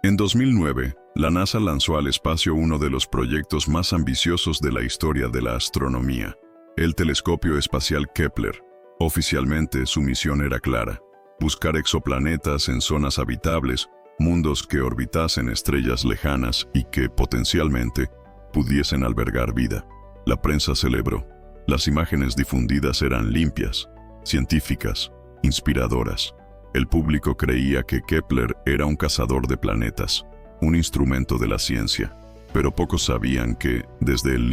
En 2009, la NASA lanzó al espacio uno de los proyectos más ambiciosos de la historia de la astronomía, el telescopio espacial Kepler. Oficialmente, su misión era clara: buscar exoplanetas en zonas habitables, mundos que orbitasen estrellas lejanas y que, potencialmente, pudiesen albergar vida. La prensa celebró. Las imágenes difundidas eran limpias, científicas, inspiradoras. El público creía que Kepler era un cazador de planetas, un instrumento de la ciencia, pero pocos sabían que, desde el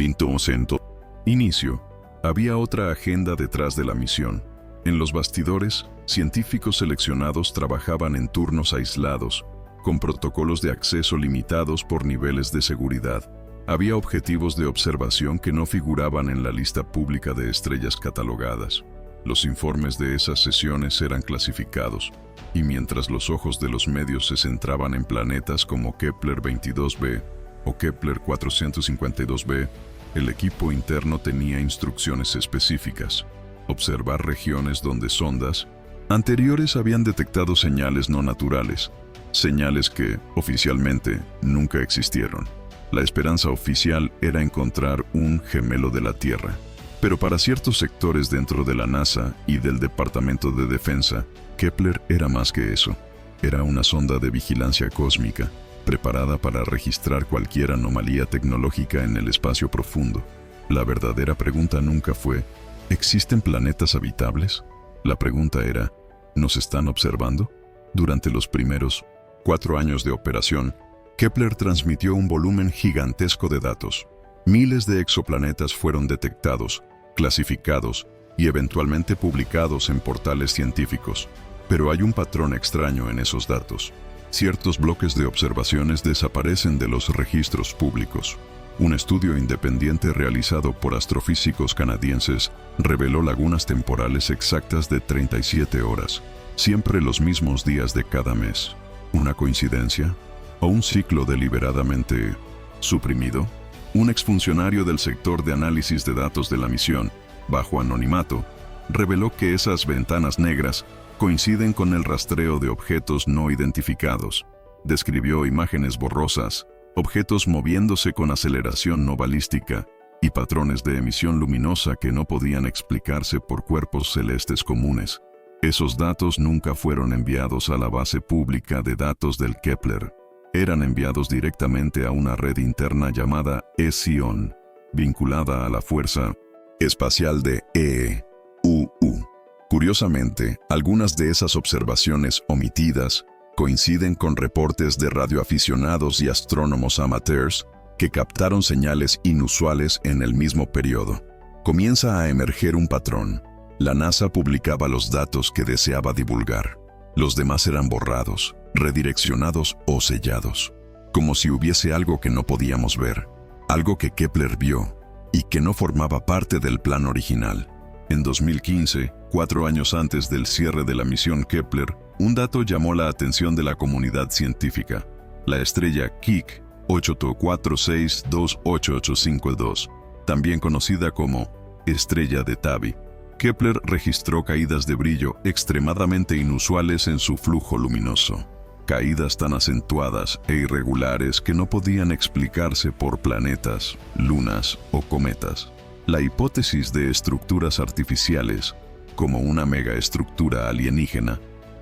inicio, había otra agenda detrás de la misión. En los bastidores, científicos seleccionados trabajaban en turnos aislados, con protocolos de acceso limitados por niveles de seguridad. Había objetivos de observación que no figuraban en la lista pública de estrellas catalogadas. Los informes de esas sesiones eran clasificados, y mientras los ojos de los medios se centraban en planetas como Kepler 22b o Kepler 452b, el equipo interno tenía instrucciones específicas: observar regiones donde sondas anteriores habían detectado señales no naturales, señales que, oficialmente, nunca existieron. La esperanza oficial era encontrar un gemelo de la Tierra. Pero para ciertos sectores dentro de la NASA y del Departamento de Defensa, Kepler era más que eso. Era una sonda de vigilancia cósmica, preparada para registrar cualquier anomalía tecnológica en el espacio profundo. La verdadera pregunta nunca fue: ¿existen planetas habitables? La pregunta era: ¿nos están observando? Durante los primeros 4 años de operación, Kepler transmitió un volumen gigantesco de datos. Miles de exoplanetas fueron detectados, clasificados y eventualmente publicados en portales científicos. Pero hay un patrón extraño en esos datos. Ciertos bloques de observaciones desaparecen de los registros públicos. Un estudio independiente realizado por astrofísicos canadienses reveló lagunas temporales exactas de 37 horas, siempre los mismos días de cada mes. ¿Una coincidencia? ¿O un ciclo deliberadamente suprimido? Un exfuncionario del sector de análisis de datos de la misión, bajo anonimato, reveló que esas ventanas negras coinciden con el rastreo de objetos no identificados. Describió imágenes borrosas, objetos moviéndose con aceleración no balística y patrones de emisión luminosa que no podían explicarse por cuerpos celestes comunes. Esos datos nunca fueron enviados a la base pública de datos del Kepler. Eran enviados directamente a una red interna llamada ESION, vinculada a la Fuerza Espacial de EUU. Curiosamente, algunas de esas observaciones omitidas coinciden con reportes de radioaficionados y astrónomos amateurs que captaron señales inusuales en el mismo periodo. Comienza a emerger un patrón. La NASA publicaba los datos que deseaba divulgar. Los demás eran borrados, redireccionados o sellados, como si hubiese algo que no podíamos ver, algo que Kepler vio y que no formaba parte del plan original. En 2015, 4 años antes del cierre de la misión Kepler, un dato llamó la atención de la comunidad científica: la estrella KIC 8462882, también conocida como estrella de Tabi. Kepler registró caídas de brillo extremadamente inusuales en su flujo luminoso. Caídas tan acentuadas e irregulares que no podían explicarse por planetas, lunas o cometas. La hipótesis de estructuras artificiales, como una megaestructura alienígena,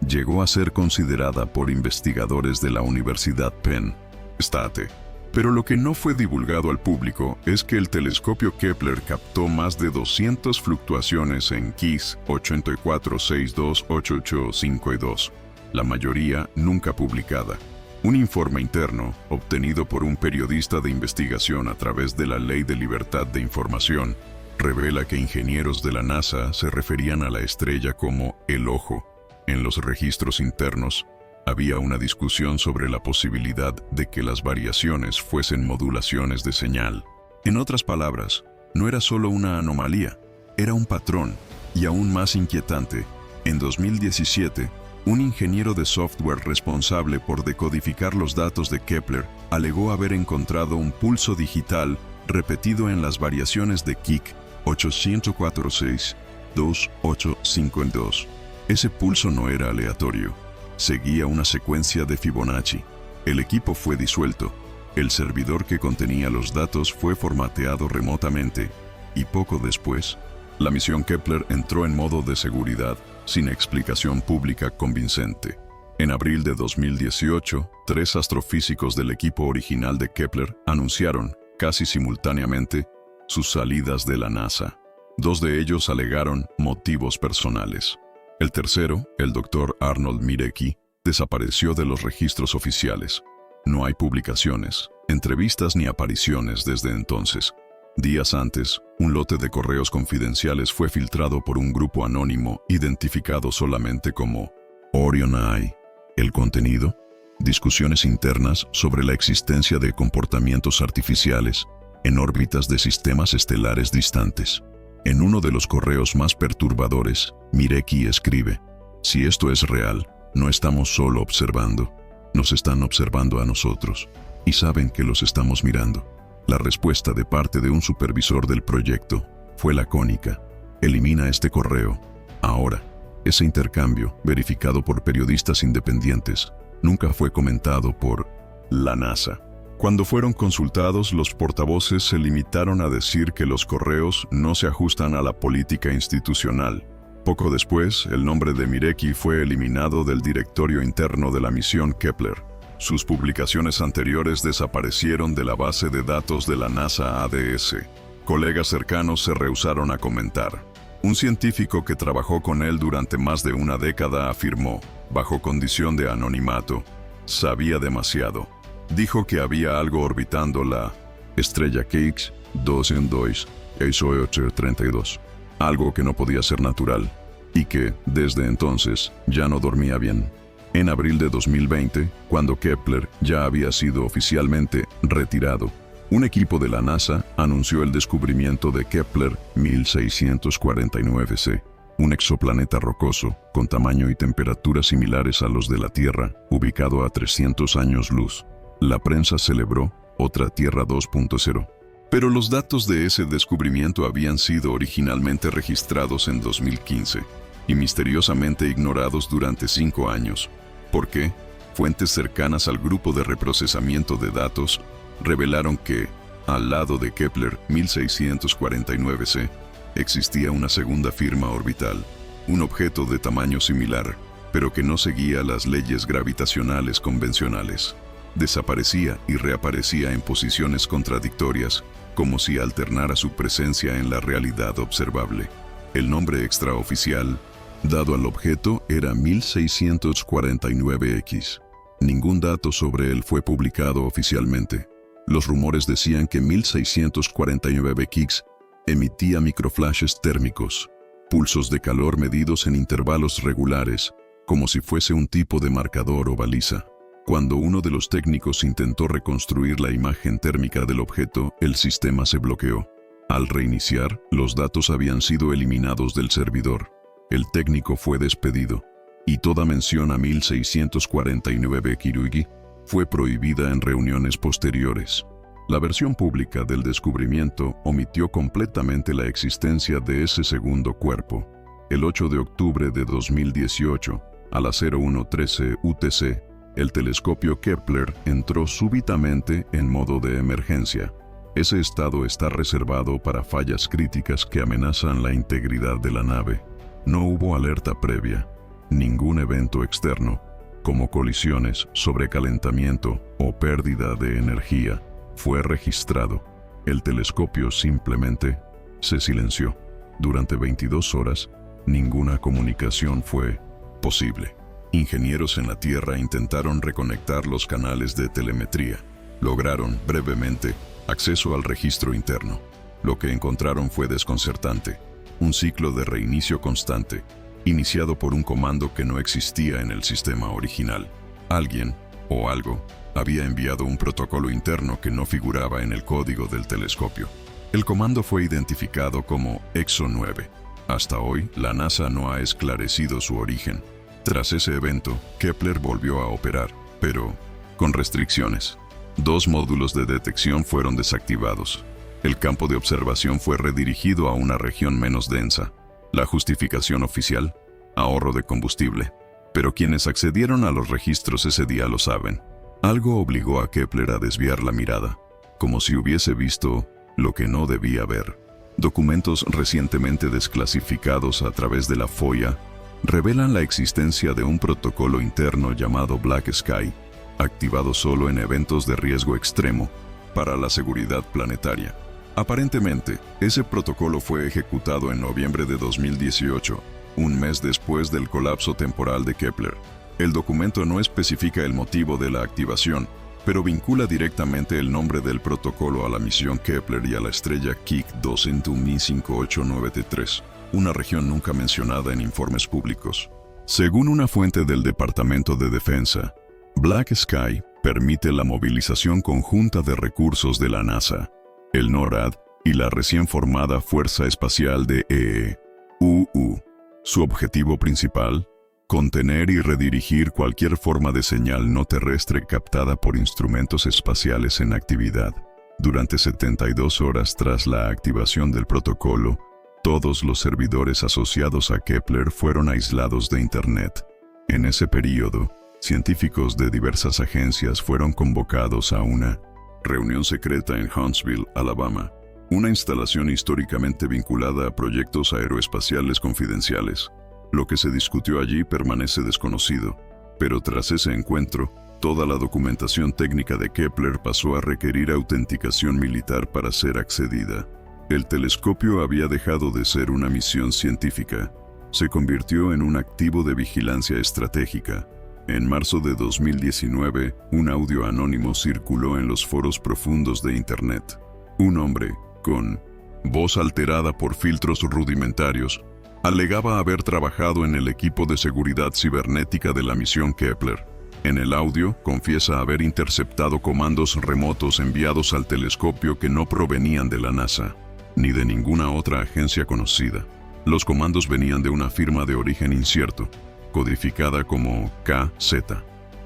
llegó a ser considerada por investigadores de la Universidad Penn State. Pero lo que no fue divulgado al público es que el telescopio Kepler captó más de 200 fluctuaciones en KIS 84628852, la mayoría nunca publicada. Un informe interno, obtenido por un periodista de investigación a través de la Ley de Libertad de Información, revela que ingenieros de la NASA se referían a la estrella como el Ojo. En los registros internos, había una discusión sobre la posibilidad de que las variaciones fuesen modulaciones de señal. En otras palabras, no era solo una anomalía, era un patrón, y aún más inquietante. En 2017, un ingeniero de software responsable por decodificar los datos de Kepler alegó haber encontrado un pulso digital repetido en las variaciones de KIC 8462852. Ese pulso no era aleatorio. Seguía una secuencia de Fibonacci. El equipo fue disuelto, el servidor que contenía los datos fue formateado remotamente, y poco después, la misión Kepler entró en modo de seguridad sin explicación pública convincente. En abril de 2018, 3 astrofísicos del equipo original de Kepler anunciaron, casi simultáneamente, sus salidas de la NASA. 2 de ellos alegaron motivos personales. El tercero, el Dr. Arnold Mirecki, desapareció de los registros oficiales. No hay publicaciones, entrevistas ni apariciones desde entonces. Días antes, un lote de correos confidenciales fue filtrado por un grupo anónimo identificado solamente como Orion Eye. El contenido: discusiones internas sobre la existencia de comportamientos artificiales en órbitas de sistemas estelares distantes. En uno de los correos más perturbadores, Mirecki escribe: si esto es real, no estamos solo observando, nos están observando a nosotros, y saben que los estamos mirando. La respuesta de parte de un supervisor del proyecto fue lacónica: elimina este correo, ahora. Ese intercambio, verificado por periodistas independientes, nunca fue comentado por la NASA. Cuando fueron consultados, los portavoces se limitaron a decir que los correos no se ajustan a la política institucional. Poco después, el nombre de Mirecki fue eliminado del directorio interno de la misión Kepler. Sus publicaciones anteriores desaparecieron de la base de datos de la NASA ADS. Colegas cercanos se rehusaron a comentar. Un científico que trabajó con él durante más de una década afirmó, bajo condición de anonimato, sabía demasiado. Dijo que había algo orbitando la estrella Kix 212 832, algo que no podía ser natural, y que, desde entonces, ya no dormía bien. En abril de 2020, cuando Kepler ya había sido oficialmente retirado, un equipo de la NASA anunció el descubrimiento de Kepler 1649c, un exoplaneta rocoso con tamaño y temperatura similares a los de la Tierra, ubicado a 300 años luz. La prensa celebró otra Tierra 2.0. Pero los datos de ese descubrimiento habían sido originalmente registrados en 2015 y misteriosamente ignorados durante 5 años. ¿Por qué? Fuentes cercanas al grupo de reprocesamiento de datos revelaron que, al lado de Kepler 1649c, existía una segunda firma orbital, un objeto de tamaño similar, pero que no seguía las leyes gravitacionales convencionales. Desaparecía y reaparecía en posiciones contradictorias, como si alternara su presencia en la realidad observable. El nombre extraoficial dado al objeto era 1649X. Ningún dato sobre él fue publicado oficialmente. Los rumores decían que 1649X emitía microflashes térmicos, pulsos de calor medidos en intervalos regulares, como si fuese un tipo de marcador o baliza. Cuando uno de los técnicos intentó reconstruir la imagen térmica del objeto, el sistema se bloqueó. Al reiniciar, los datos habían sido eliminados del servidor. El técnico fue despedido, y toda mención a 1649X fue prohibida en reuniones posteriores. La versión pública del descubrimiento omitió completamente la existencia de ese segundo cuerpo. El 8 de octubre de 2018, a las 01:13 UTC, el telescopio Kepler entró súbitamente en modo de emergencia. Ese estado está reservado para fallas críticas que amenazan la integridad de la nave. No hubo alerta previa, ningún evento externo, como colisiones, sobrecalentamiento o pérdida de energía, fue registrado. El telescopio simplemente se silenció. Durante 22 horas, ninguna comunicación fue posible. Ingenieros en la Tierra intentaron reconectar los canales de telemetría. Lograron, brevemente, acceso al registro interno. Lo que encontraron fue desconcertante. Un ciclo de reinicio constante, iniciado por un comando que no existía en el sistema original. Alguien, o algo, había enviado un protocolo interno que no figuraba en el código del telescopio. El comando fue identificado como EXO-9. Hasta hoy, la NASA no ha esclarecido su origen. Tras ese evento, Kepler volvió a operar, pero con restricciones. 2 módulos de detección fueron desactivados. El campo de observación fue redirigido a una región menos densa. La justificación oficial: ahorro de combustible. Pero quienes accedieron a los registros ese día lo saben. Algo obligó a Kepler a desviar la mirada, como si hubiese visto lo que no debía ver. Documentos recientemente desclasificados a través de la FOIA revelan la existencia de un protocolo interno llamado Black Sky, activado solo en eventos de riesgo extremo para la seguridad planetaria. Aparentemente, ese protocolo fue ejecutado en noviembre de 2018, un mes después del colapso temporal de Kepler. El documento no especifica el motivo de la activación, pero vincula directamente el nombre del protocolo a la misión Kepler y a la estrella Kik 200Mi5893, una región nunca mencionada en informes públicos. Según una fuente del Departamento de Defensa, Black Sky permite la movilización conjunta de recursos de la NASA, el NORAD y la recién formada Fuerza Espacial de EEUU. Su objetivo principal: contener y redirigir cualquier forma de señal no terrestre captada por instrumentos espaciales en actividad. Durante 72 horas tras la activación del protocolo, todos los servidores asociados a Kepler fueron aislados de Internet. En ese período, científicos de diversas agencias fueron convocados a una reunión secreta en Huntsville, Alabama, una instalación históricamente vinculada a proyectos aeroespaciales confidenciales. Lo que se discutió allí permanece desconocido, pero tras ese encuentro, toda la documentación técnica de Kepler pasó a requerir autenticación militar para ser accedida. El telescopio había dejado de ser una misión científica, se convirtió en un activo de vigilancia estratégica. En marzo de 2019, un audio anónimo circuló en los foros profundos de Internet. Un hombre, con voz alterada por filtros rudimentarios, alegaba haber trabajado en el equipo de seguridad cibernética de la misión Kepler. En el audio, confiesa haber interceptado comandos remotos enviados al telescopio que no provenían de la NASA, ni de ninguna otra agencia conocida. Los comandos venían de una firma de origen incierto, codificada como KZ.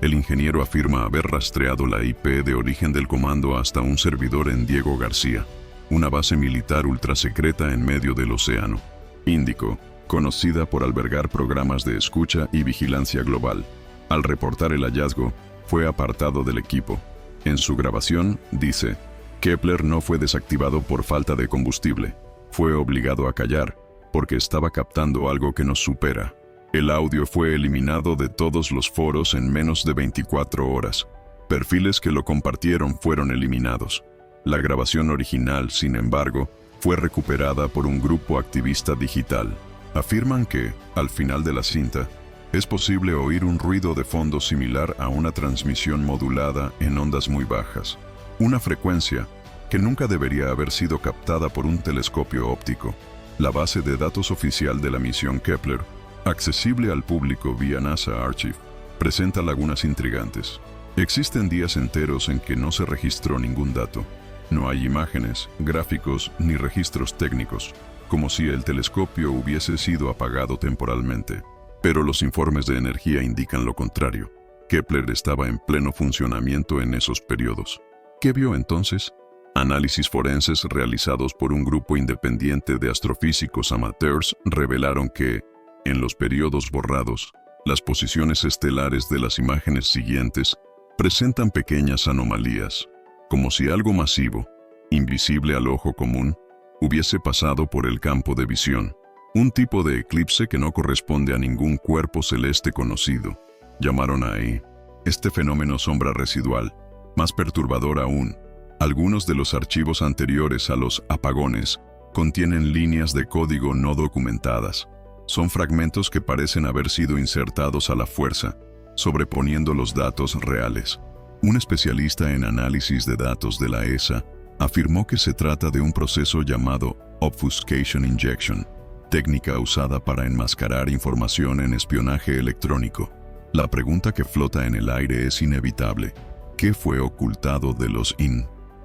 El ingeniero afirma haber rastreado la IP de origen del comando hasta un servidor en Diego García, una base militar ultrasecreta en medio del Océano Índico, conocida por albergar programas de escucha y vigilancia global. Al reportar el hallazgo, fue apartado del equipo. En su grabación, dice: Kepler no fue desactivado por falta de combustible. Fue obligado a callar, porque estaba captando algo que nos supera. El audio fue eliminado de todos los foros en menos de 24 horas. Perfiles que lo compartieron fueron eliminados. La grabación original, sin embargo, fue recuperada por un grupo activista digital. Afirman que, al final de la cinta, es posible oír un ruido de fondo similar a una transmisión modulada en ondas muy bajas, una frecuencia que nunca debería haber sido captada por un telescopio óptico. La base de datos oficial de la misión Kepler, accesible al público vía NASA Archive, presenta lagunas intrigantes. Existen días enteros en que no se registró ningún dato. No hay imágenes, gráficos ni registros técnicos, como si el telescopio hubiese sido apagado temporalmente. Pero los informes de energía indican lo contrario. Kepler estaba en pleno funcionamiento en esos periodos. ¿Qué vio entonces? Análisis forenses realizados por un grupo independiente de astrofísicos amateurs revelaron que, en los periodos borrados, las posiciones estelares de las imágenes siguientes presentan pequeñas anomalías, como si algo masivo, invisible al ojo común, hubiese pasado por el campo de visión. Un tipo de eclipse que no corresponde a ningún cuerpo celeste conocido. Llamaron ahí este fenómeno sombra residual. Más perturbador aún, algunos de los archivos anteriores a los apagones contienen líneas de código no documentadas. Son fragmentos que parecen haber sido insertados a la fuerza, sobreponiendo los datos reales. Un especialista en análisis de datos de la ESA afirmó que se trata de un proceso llamado Obfuscation Injection, técnica usada para enmascarar información en espionaje electrónico. La pregunta que flota en el aire es inevitable. ¿Qué fue ocultado de los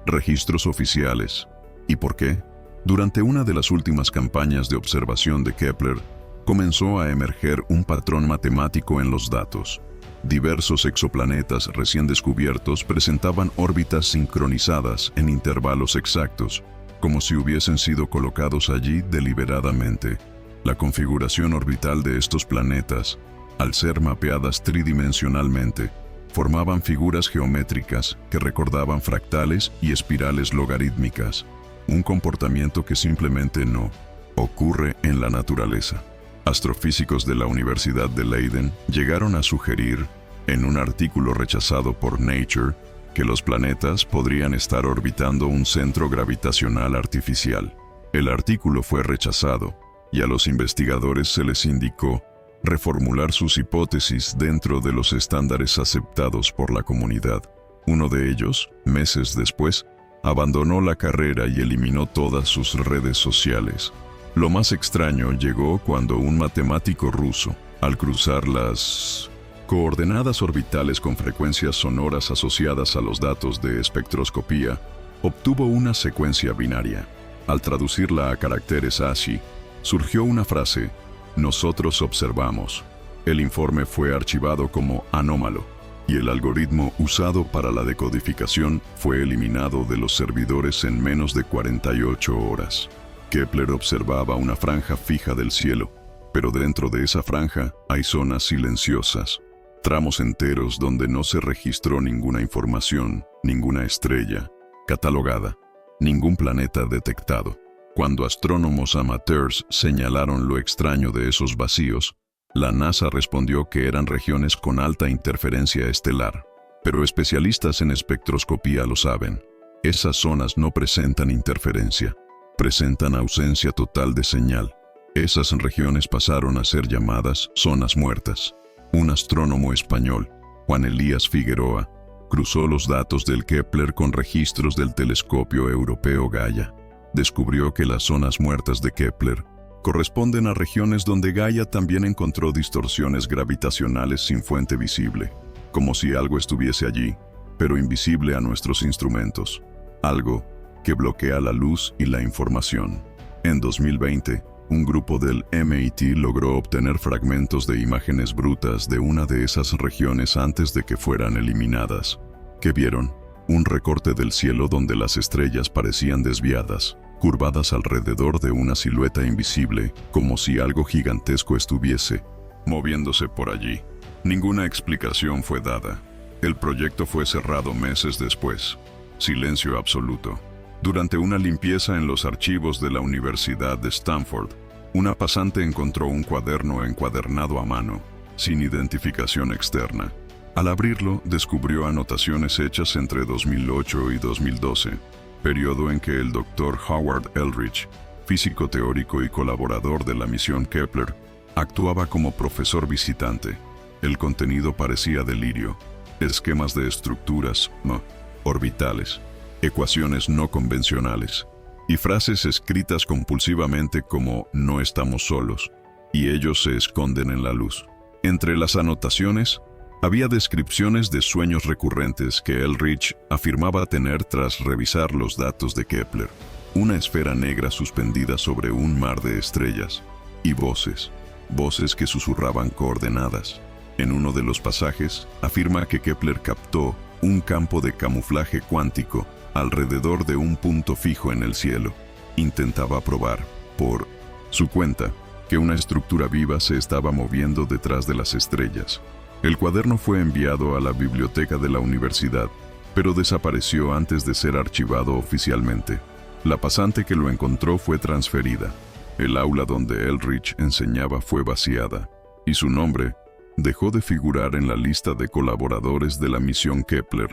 registros oficiales? ¿Y por qué? Durante una de las últimas campañas de observación de Kepler, comenzó a emerger un patrón matemático en los datos. Diversos exoplanetas recién descubiertos presentaban órbitas sincronizadas en intervalos exactos, como si hubiesen sido colocados allí deliberadamente. La configuración orbital de estos planetas, al ser mapeadas tridimensionalmente, formaban figuras geométricas que recordaban fractales y espirales logarítmicas, un comportamiento que simplemente no ocurre en la naturaleza. Astrofísicos de la Universidad de Leiden llegaron a sugerir, en un artículo rechazado por Nature, que los planetas podrían estar orbitando un centro gravitacional artificial. El artículo fue rechazado, y a los investigadores se les indicó reformular sus hipótesis dentro de los estándares aceptados por la comunidad. Uno de ellos, meses después, abandonó la carrera y eliminó todas sus redes sociales. Lo más extraño llegó cuando un matemático ruso, al cruzar las coordenadas orbitales con frecuencias sonoras asociadas a los datos de espectroscopía, obtuvo una secuencia binaria. Al traducirla a caracteres ASCII, surgió una frase: "Nosotros observamos". El informe fue archivado como anómalo, y el algoritmo usado para la decodificación fue eliminado de los servidores en menos de 48 horas. Kepler observaba una franja fija del cielo, pero dentro de esa franja hay zonas silenciosas, tramos enteros donde no se registró ninguna información, ninguna estrella catalogada, ningún planeta detectado. Cuando astrónomos amateurs señalaron lo extraño de esos vacíos, la NASA respondió que eran regiones con alta interferencia estelar. Pero especialistas en espectroscopía lo saben. Esas zonas no presentan interferencia, presentan ausencia total de señal. Esas regiones pasaron a ser llamadas zonas muertas. Un astrónomo español, Juan Elías Figueroa, cruzó los datos del Kepler con registros del telescopio europeo Gaia. Descubrió que las zonas muertas de Kepler corresponden a regiones donde Gaia también encontró distorsiones gravitacionales sin fuente visible, como si algo estuviese allí, pero invisible a nuestros instrumentos, algo que bloquea la luz y la información. En 2020, un grupo del MIT logró obtener fragmentos de imágenes brutas de una de esas regiones antes de que fueran eliminadas. ¿Qué vieron? Un recorte del cielo donde las estrellas parecían desviadas, curvadas alrededor de una silueta invisible, como si algo gigantesco estuviese moviéndose por allí. Ninguna explicación fue dada. El proyecto fue cerrado meses después. Silencio absoluto. Durante una limpieza en los archivos de la Universidad de Stanford, una pasante encontró un cuaderno encuadernado a mano, sin identificación externa. Al abrirlo, descubrió anotaciones hechas entre 2008 y 2012, periodo en que el Dr. Howard Eldridge, físico teórico y colaborador de la misión Kepler, actuaba como profesor visitante. El contenido parecía delirio: esquemas de estructuras orbitales, ecuaciones no convencionales, y frases escritas compulsivamente como "no estamos solos", y ellos se esconden en la luz. Entre las anotaciones, había descripciones de sueños recurrentes que Eldridge afirmaba tener tras revisar los datos de Kepler, una esfera negra suspendida sobre un mar de estrellas, y voces que susurraban coordenadas. En uno de los pasajes, afirma que Kepler captó un campo de camuflaje cuántico alrededor de un punto fijo en el cielo. Intentaba probar, por su cuenta, que una estructura viva se estaba moviendo detrás de las estrellas. El cuaderno fue enviado a la biblioteca de la universidad, pero desapareció antes de ser archivado oficialmente. La pasante que lo encontró fue transferida. El aula donde Eldridge enseñaba fue vaciada, y su nombre dejó de figurar en la lista de colaboradores de la misión Kepler,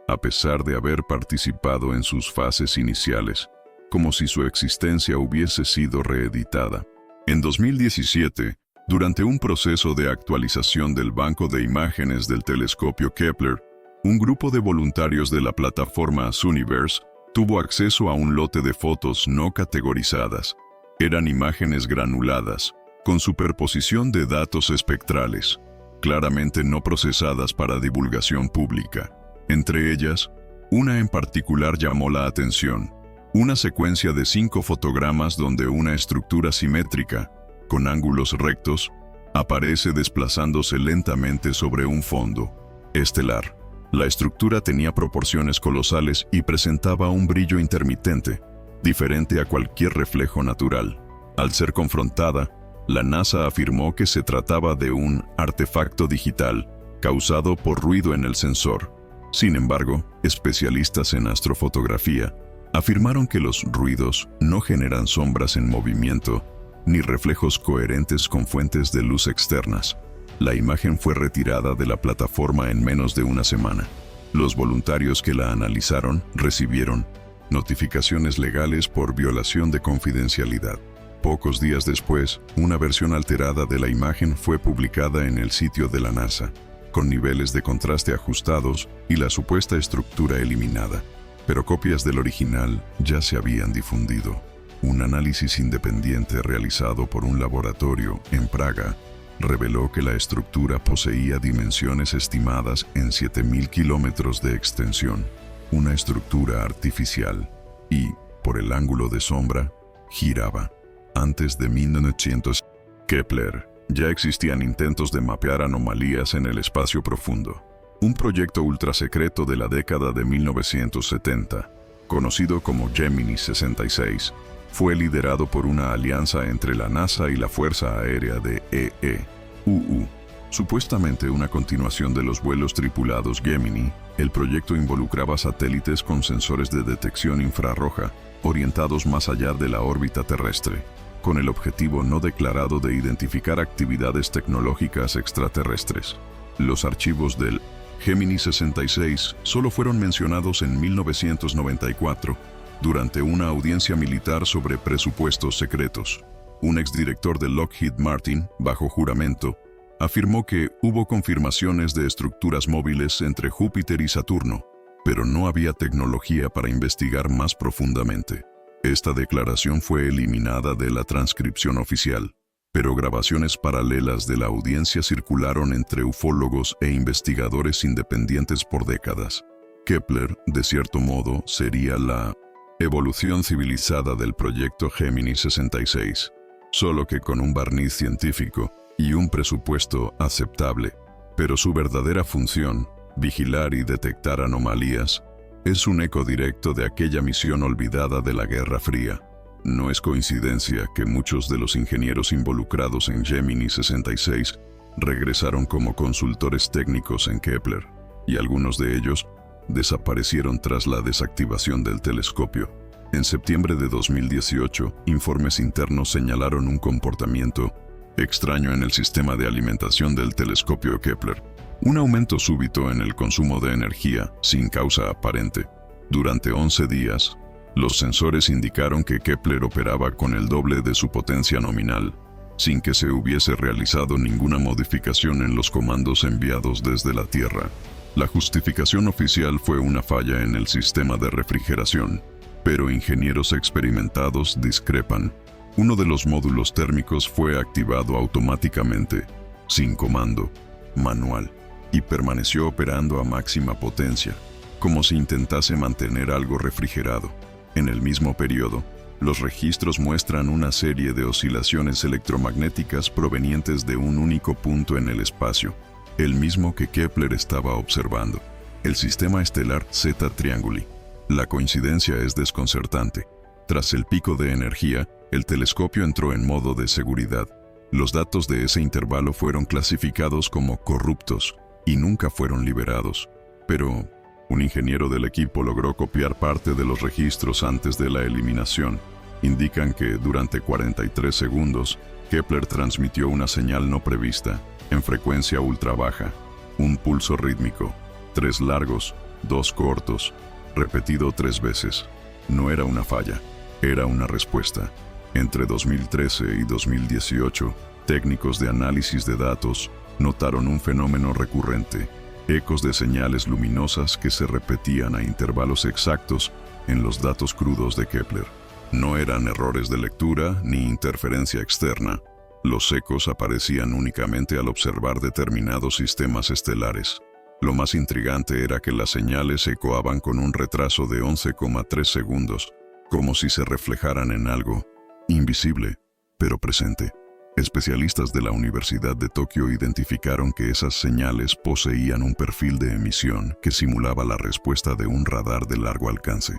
a pesar de haber participado en sus fases iniciales, como si su existencia hubiese sido reeditada. En 2017, durante un proceso de actualización del banco de imágenes del telescopio Kepler, un grupo de voluntarios de la plataforma Zooniverse tuvo acceso a un lote de fotos no categorizadas. Eran imágenes granuladas, con superposición de datos espectrales, claramente no procesadas para divulgación pública. Entre ellas, una en particular llamó la atención: una secuencia de 5 fotogramas donde una estructura simétrica, con ángulos rectos, aparece desplazándose lentamente sobre un fondo estelar. La estructura tenía proporciones colosales y presentaba un brillo intermitente, diferente a cualquier reflejo natural. Al ser confrontada, la NASA afirmó que se trataba de un artefacto digital causado por ruido en el sensor. Sin embargo, especialistas en astrofotografía afirmaron que los ruidos no generan sombras en movimiento ni reflejos coherentes con fuentes de luz externas. La imagen fue retirada de la plataforma en menos de una semana. Los voluntarios que la analizaron recibieron notificaciones legales por violación de confidencialidad. Pocos días después, una versión alterada de la imagen fue publicada en el sitio de la NASA, con niveles de contraste ajustados y la supuesta estructura eliminada. Pero copias del original ya se habían difundido. Un análisis independiente realizado por un laboratorio en Praga reveló que la estructura poseía dimensiones estimadas en 7.000 kilómetros de extensión, una estructura artificial, y, por el ángulo de sombra, giraba. Antes de 1900, Kepler, ya existían intentos de mapear anomalías en el espacio profundo. Un proyecto ultrasecreto de la década de 1970, conocido como Gemini 66, fue liderado por una alianza entre la NASA y la Fuerza Aérea de EEUU. Supuestamente una continuación de los vuelos tripulados Gemini, el proyecto involucraba satélites con sensores de detección infrarroja orientados más allá de la órbita terrestre, con el objetivo no declarado de identificar actividades tecnológicas extraterrestres. Los archivos del Gemini 66 solo fueron mencionados en 1994, durante una audiencia militar sobre presupuestos secretos. Un exdirector de Lockheed Martin, bajo juramento, afirmó que hubo confirmaciones de estructuras móviles entre Júpiter y Saturno, pero no había tecnología para investigar más profundamente. Esta declaración fue eliminada de la transcripción oficial, pero grabaciones paralelas de la audiencia circularon entre ufólogos e investigadores independientes por décadas. Kepler, de cierto modo, sería la evolución civilizada del proyecto Gemini 66, solo que con un barniz científico y un presupuesto aceptable. Pero su verdadera función, vigilar y detectar anomalías, es un eco directo de aquella misión olvidada de la Guerra Fría. No es coincidencia que muchos de los ingenieros involucrados en Gemini 66 regresaron como consultores técnicos en Kepler, y algunos de ellos desaparecieron tras la desactivación del telescopio. En septiembre de 2018, informes internos señalaron un comportamiento extraño en el sistema de alimentación del telescopio Kepler. Un aumento súbito en el consumo de energía, sin causa aparente. Durante 11 días, los sensores indicaron que Kepler operaba con el doble de su potencia nominal, sin que se hubiese realizado ninguna modificación en los comandos enviados desde la Tierra. La justificación oficial fue una falla en el sistema de refrigeración, pero ingenieros experimentados discrepan. Uno de los módulos térmicos fue activado automáticamente, sin comando manual, y permaneció operando a máxima potencia, como si intentase mantener algo refrigerado. En el mismo periodo, los registros muestran una serie de oscilaciones electromagnéticas provenientes de un único punto en el espacio, el mismo que Kepler estaba observando, el sistema estelar Zeta Trianguli. La coincidencia es desconcertante. Tras el pico de energía, el telescopio entró en modo de seguridad. Los datos de ese intervalo fueron clasificados como corruptos y nunca fueron liberados. Pero un ingeniero del equipo logró copiar parte de los registros antes de la eliminación. Indican que durante 43 segundos, Kepler transmitió una señal no prevista, en frecuencia ultra baja, un pulso rítmico, 3 largos, 2 cortos, repetido 3 veces. No era una falla, era una respuesta. Entre 2013 y 2018, técnicos de análisis de datos notaron un fenómeno recurrente: ecos de señales luminosas que se repetían a intervalos exactos en los datos crudos de Kepler. No eran errores de lectura ni interferencia externa. Los ecos aparecían únicamente al observar determinados sistemas estelares. Lo más intrigante era que las señales ecoaban con un retraso de 11,3 segundos, como si se reflejaran en algo invisible, pero presente. Especialistas de la Universidad de Tokio identificaron que esas señales poseían un perfil de emisión que simulaba la respuesta de un radar de largo alcance.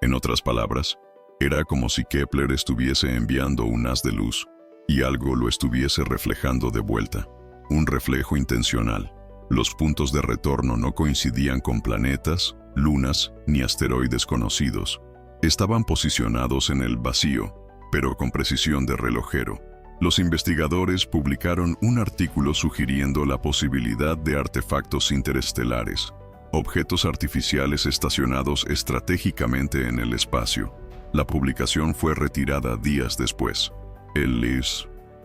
En otras palabras, era como si Kepler estuviese enviando un haz de luz y algo lo estuviese reflejando de vuelta. Un reflejo intencional, Los puntos de retorno no coincidían con planetas, lunas ni asteroides conocidos. Estaban posicionados en el vacío, pero con precisión de relojero. Los investigadores publicaron un artículo sugiriendo la posibilidad de artefactos interestelares, objetos artificiales estacionados estratégicamente en el espacio. La publicación fue retirada días después. El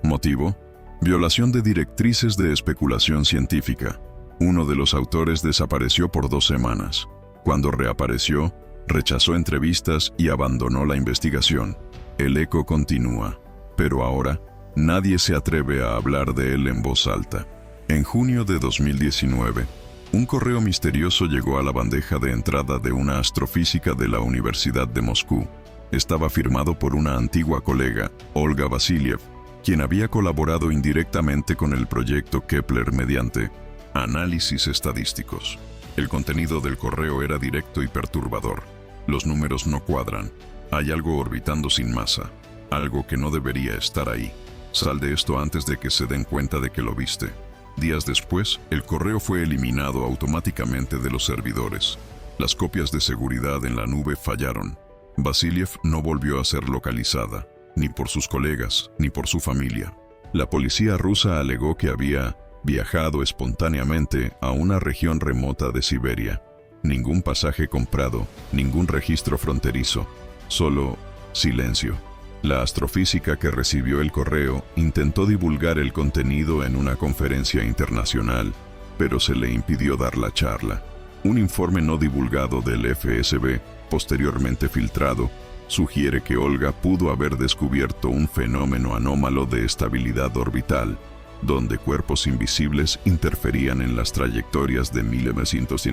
motivo: violación de directrices de especulación científica. Uno de los autores desapareció por 2 semanas. Cuando reapareció, rechazó entrevistas y abandonó la investigación. El eco continúa, pero ahora nadie se atreve a hablar de él en voz alta. En junio de 2019, un correo misterioso llegó a la bandeja de entrada de una astrofísica de la Universidad de Moscú. Estaba firmado por una antigua colega, Olga Vasiliev, quien había colaborado indirectamente con el proyecto Kepler mediante análisis estadísticos. El contenido del correo era directo y perturbador. Los números no cuadran. Hay algo orbitando sin masa. Algo que no debería estar ahí. Sal de esto antes de que se den cuenta de que lo viste. Días después, el correo fue eliminado automáticamente de los servidores. Las copias de seguridad en la nube fallaron. Vasiliev no volvió a ser localizada, ni por sus colegas, ni por su familia. La policía rusa alegó que había viajado espontáneamente a una región remota de Siberia. Ningún pasaje comprado, ningún registro fronterizo, solo silencio. La astrofísica que recibió el correo intentó divulgar el contenido en una conferencia internacional, pero se le impidió dar la charla. Un informe no divulgado del FSB, posteriormente filtrado, sugiere que Olga pudo haber descubierto un fenómeno anómalo de estabilidad orbital, donde cuerpos invisibles interferían en las trayectorias de 1900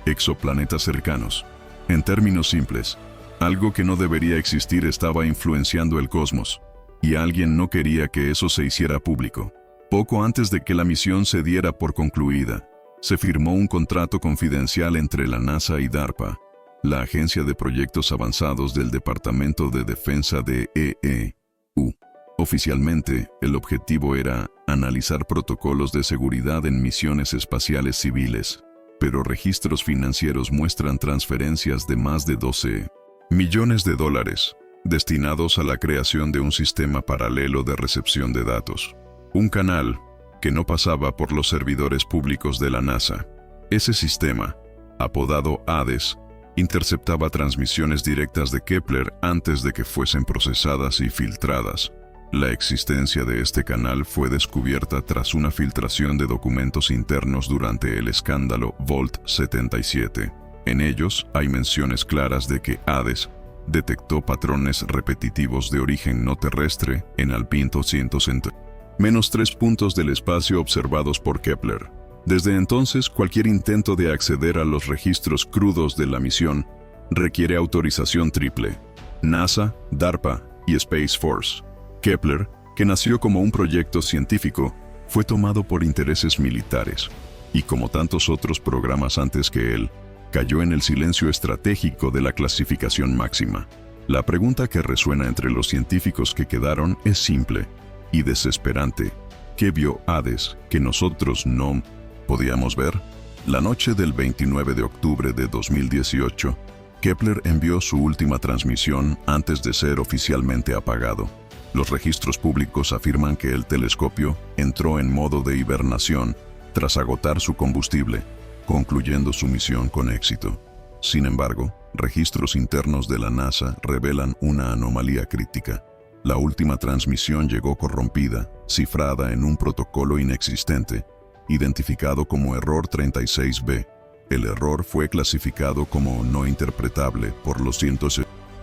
exoplanetas cercanos. En términos simples, algo que no debería existir estaba influenciando el cosmos, y alguien no quería que eso se hiciera público. Poco antes de que la misión se diera por concluida, se firmó un contrato confidencial entre la NASA y DARPA, la Agencia de Proyectos Avanzados del Departamento de Defensa de EEU. Oficialmente, el objetivo era analizar protocolos de seguridad en misiones espaciales civiles, pero registros financieros muestran transferencias de más de 12 millones de dólares, destinados a la creación de un sistema paralelo de recepción de datos. Un canal que no pasaba por los servidores públicos de la NASA. Ese sistema, apodado Hades, interceptaba transmisiones directas de Kepler antes de que fuesen procesadas y filtradas. La existencia de este canal fue descubierta tras una filtración de documentos internos durante el escándalo Volt 77. En ellos hay menciones claras de que Hades detectó patrones repetitivos de origen no terrestre en Alpinto 160, menos 3 puntos del espacio observados por Kepler. Desde entonces, cualquier intento de acceder a los registros crudos de la misión requiere autorización triple: NASA, DARPA y Space Force. Kepler, que nació como un proyecto científico, fue tomado por intereses militares, y como tantos otros programas antes que él, cayó en el silencio estratégico de la clasificación máxima. La pregunta que resuena entre los científicos que quedaron es simple y desesperante. ¿Qué vio Hades que nosotros no podíamos ver? La noche del 29 de octubre de 2018, Kepler envió su última transmisión antes de ser oficialmente apagado. Los registros públicos afirman que el telescopio entró en modo de hibernación tras agotar su combustible, concluyendo su misión con éxito. Sin embargo, registros internos de la NASA revelan una anomalía crítica. La última transmisión llegó corrompida, cifrada en un protocolo inexistente, identificado como error 36B. El error fue clasificado como no interpretable por los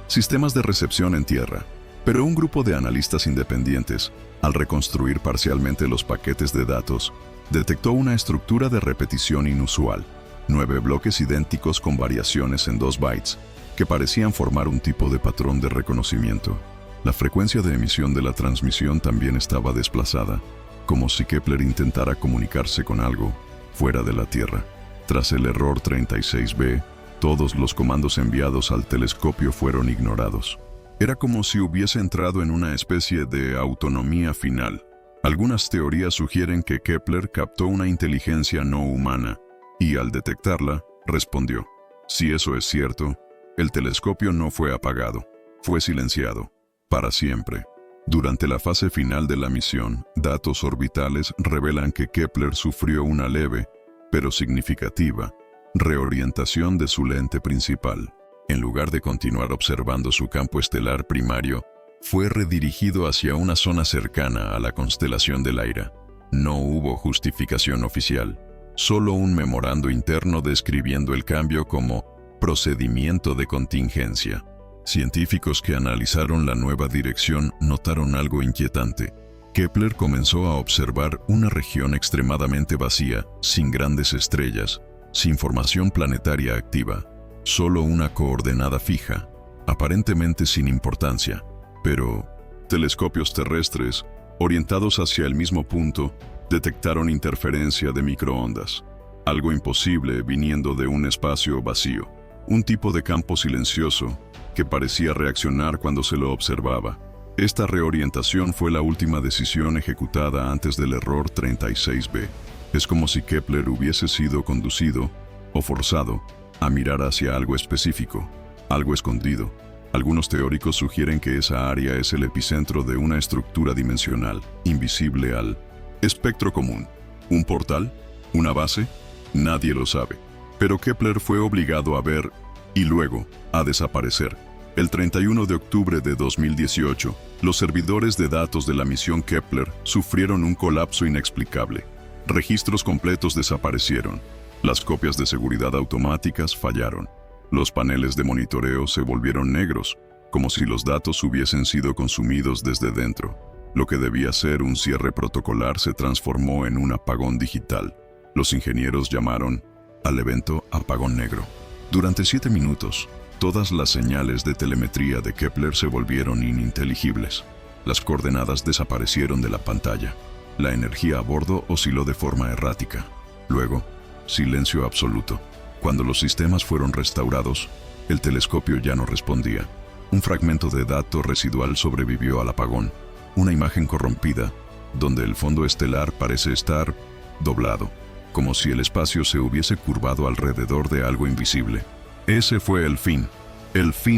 sistemas de recepción en Tierra. Pero un grupo de analistas independientes, al reconstruir parcialmente los paquetes de datos, detectó una estructura de repetición inusual: 9 bloques idénticos con variaciones en 2 bytes, que parecían formar un tipo de patrón de reconocimiento. La frecuencia de emisión de la transmisión también estaba desplazada, como si Kepler intentara comunicarse con algo fuera de la Tierra. Tras el error 36B, todos los comandos enviados al telescopio fueron ignorados. Era como si hubiese entrado en una especie de autonomía final. Algunas teorías sugieren que Kepler captó una inteligencia no humana y al detectarla, respondió. Si eso es cierto, el telescopio no fue apagado, fue silenciado, para siempre. Durante la fase final de la misión, datos orbitales revelan que Kepler sufrió una leve, pero significativa, reorientación de su lente principal. En lugar de continuar observando su campo estelar primario, fue redirigido hacia una zona cercana a la constelación de Lyra. No hubo justificación oficial, solo un memorando interno describiendo el cambio como procedimiento de contingencia. Científicos que analizaron la nueva dirección notaron algo inquietante. Kepler comenzó a observar una región extremadamente vacía, sin grandes estrellas, sin formación planetaria activa, solo una coordenada fija, aparentemente sin importancia. Pero telescopios terrestres, orientados hacia el mismo punto, detectaron interferencia de microondas, algo imposible viniendo de un espacio vacío, un tipo de campo silencioso que parecía reaccionar cuando se lo observaba. Esta reorientación fue la última decisión ejecutada antes del error 36b. Es como si Kepler hubiese sido conducido o forzado a mirar hacia algo específico, algo escondido. Algunos teóricos sugieren que esa área es el epicentro de una estructura dimensional, invisible al espectro común. ¿Un portal? ¿Una base? Nadie lo sabe. Pero Kepler fue obligado a ver y luego a desaparecer. El 31 de octubre de 2018, los servidores de datos de la misión Kepler sufrieron un colapso inexplicable. Registros completos desaparecieron. Las copias de seguridad automáticas fallaron. Los paneles de monitoreo se volvieron negros, como si los datos hubiesen sido consumidos desde dentro. Lo que debía ser un cierre protocolar se transformó en un apagón digital. Los ingenieros llamaron al evento apagón negro. Durante 7 minutos, todas las señales de telemetría de Kepler se volvieron ininteligibles. Las coordenadas desaparecieron de la pantalla. La energía a bordo osciló de forma errática. Luego, silencio absoluto. Cuando los sistemas fueron restaurados, el telescopio ya no respondía. Un fragmento de dato residual sobrevivió al apagón. Una imagen corrompida, donde el fondo estelar parece estar doblado, como si el espacio se hubiese curvado alrededor de algo invisible. Ese fue el fin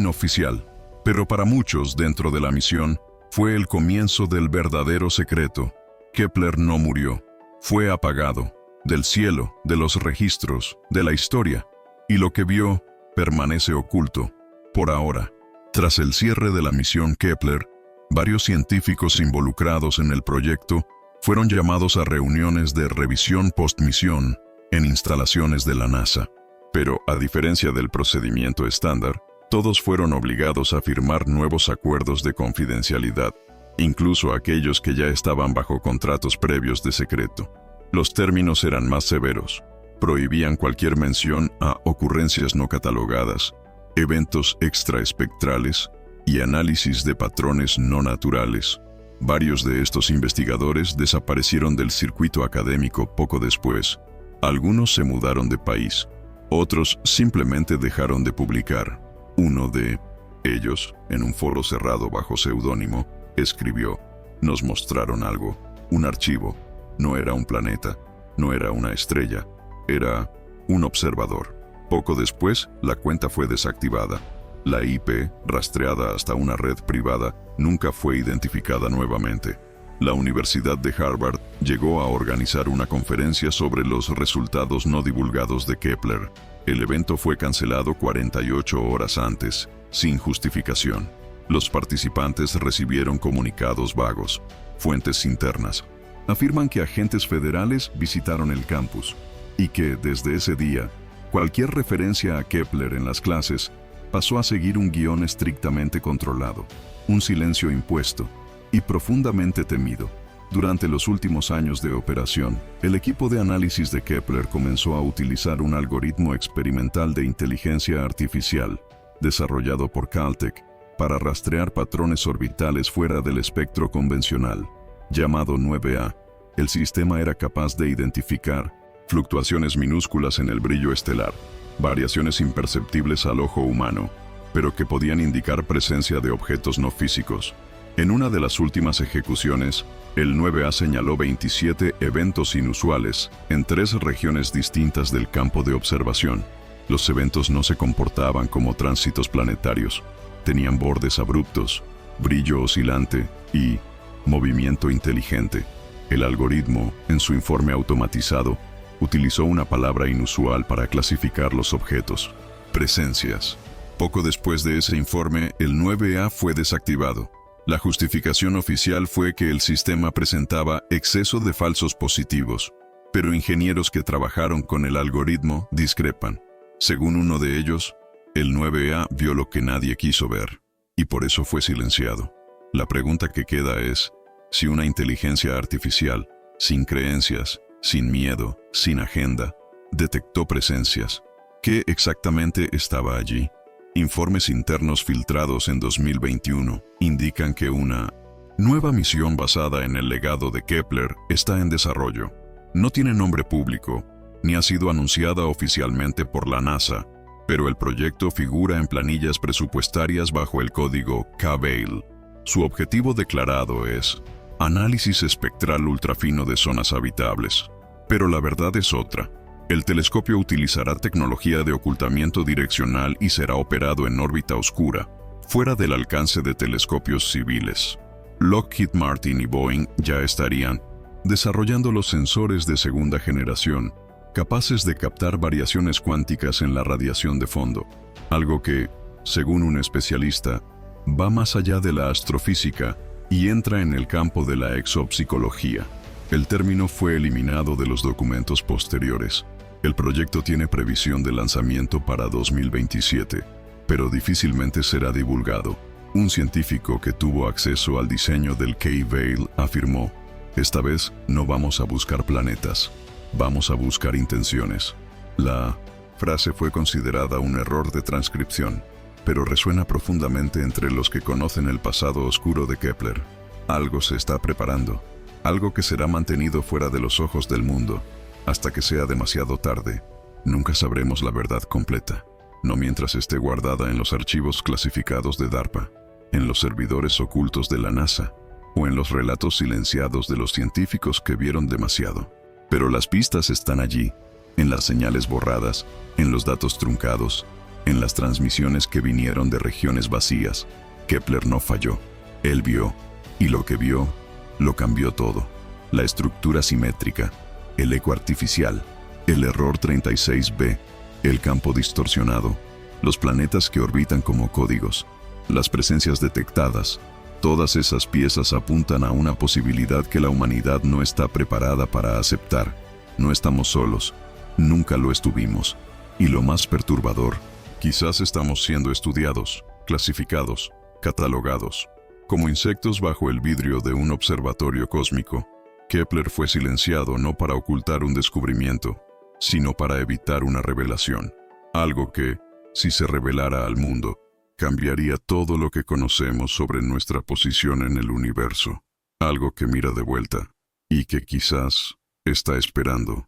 oficial. Pero para muchos dentro de la misión, fue el comienzo del verdadero secreto. Kepler no murió, fue apagado. Del cielo, de los registros, de la historia, y lo que vio permanece oculto, por ahora. Tras el cierre de la misión Kepler, varios científicos involucrados en el proyecto fueron llamados a reuniones de revisión post-misión en instalaciones de la NASA. Pero, a diferencia del procedimiento estándar, todos fueron obligados a firmar nuevos acuerdos de confidencialidad, incluso aquellos que ya estaban bajo contratos previos de secreto. Los términos eran más severos, prohibían cualquier mención a ocurrencias no catalogadas, eventos extraespectrales y análisis de patrones no naturales. Varios de estos investigadores desaparecieron del circuito académico poco después. Algunos se mudaron de país, otros simplemente dejaron de publicar. Uno de ellos, en un foro cerrado bajo seudónimo, escribió: "Nos mostraron algo, un archivo. No era un planeta, no era una estrella, era un observador". Poco después, la cuenta fue desactivada. La IP, rastreada hasta una red privada, nunca fue identificada nuevamente. La Universidad de Harvard llegó a organizar una conferencia sobre los resultados no divulgados de Kepler. El evento fue cancelado 48 horas antes, sin justificación. Los participantes recibieron comunicados vagos. Fuentes internas afirman que agentes federales visitaron el campus y que, desde ese día, cualquier referencia a Kepler en las clases pasó a seguir un guión estrictamente controlado, un silencio impuesto y profundamente temido. Durante los últimos años de operación, el equipo de análisis de Kepler comenzó a utilizar un algoritmo experimental de inteligencia artificial, desarrollado por Caltech, para rastrear patrones orbitales fuera del espectro convencional. Llamado 9A, el sistema era capaz de identificar fluctuaciones minúsculas en el brillo estelar, variaciones imperceptibles al ojo humano, pero que podían indicar presencia de objetos no físicos. En una de las últimas ejecuciones, el 9A señaló 27 eventos inusuales en 3 regiones distintas del campo de observación. Los eventos no se comportaban como tránsitos planetarios, tenían bordes abruptos, brillo oscilante y movimiento inteligente. El algoritmo, en su informe automatizado, utilizó una palabra inusual para clasificar los objetos: presencias. Poco después de ese informe, el 9A fue desactivado. La justificación oficial fue que el sistema presentaba exceso de falsos positivos, pero ingenieros que trabajaron con el algoritmo discrepan. Según uno de ellos, el 9A vio lo que nadie quiso ver, y por eso fue silenciado. La pregunta que queda es, si una inteligencia artificial, sin creencias, sin miedo, sin agenda, detectó presencias, ¿qué exactamente estaba allí? Informes internos filtrados en 2021 indican que una nueva misión basada en el legado de Kepler está en desarrollo. No tiene nombre público, ni ha sido anunciada oficialmente por la NASA, pero el proyecto figura en planillas presupuestarias bajo el código K-Veil. Su objetivo declarado es análisis espectral ultrafino de zonas habitables. Pero la verdad es otra. El telescopio utilizará tecnología de ocultamiento direccional y será operado en órbita oscura, fuera del alcance de telescopios civiles. Lockheed Martin y Boeing ya estarían desarrollando los sensores de segunda generación, capaces de captar variaciones cuánticas en la radiación de fondo, algo que, según un especialista, va más allá de la astrofísica y entra en el campo de la exopsicología. El término fue eliminado de los documentos posteriores. El proyecto tiene previsión de lanzamiento para 2027, pero difícilmente será divulgado. Un científico que tuvo acceso al diseño del K-Veil afirmó: "Esta vez no vamos a buscar planetas, vamos a buscar intenciones". La frase fue considerada un error de transcripción, pero resuena profundamente entre los que conocen el pasado oscuro de Kepler. Algo se está preparando, algo que será mantenido fuera de los ojos del mundo, hasta que sea demasiado tarde. Nunca sabremos la verdad completa, no mientras esté guardada en los archivos clasificados de DARPA, en los servidores ocultos de la NASA, o en los relatos silenciados de los científicos que vieron demasiado. Pero las pistas están allí, en las señales borradas, en los datos truncados, en las transmisiones que vinieron de regiones vacías. Kepler no falló. Él vio, y lo que vio, lo cambió todo. La estructura simétrica, el eco artificial, el error 36b, el campo distorsionado, los planetas que orbitan como códigos, las presencias detectadas, todas esas piezas apuntan a una posibilidad que la humanidad no está preparada para aceptar. No estamos solos, nunca lo estuvimos. Y lo más perturbador, quizás estamos siendo estudiados, clasificados, catalogados, como insectos bajo el vidrio de un observatorio cósmico. Kepler fue silenciado no para ocultar un descubrimiento, sino para evitar una revelación. Algo que, si se revelara al mundo, cambiaría todo lo que conocemos sobre nuestra posición en el universo. Algo que mira de vuelta, y que quizás está esperando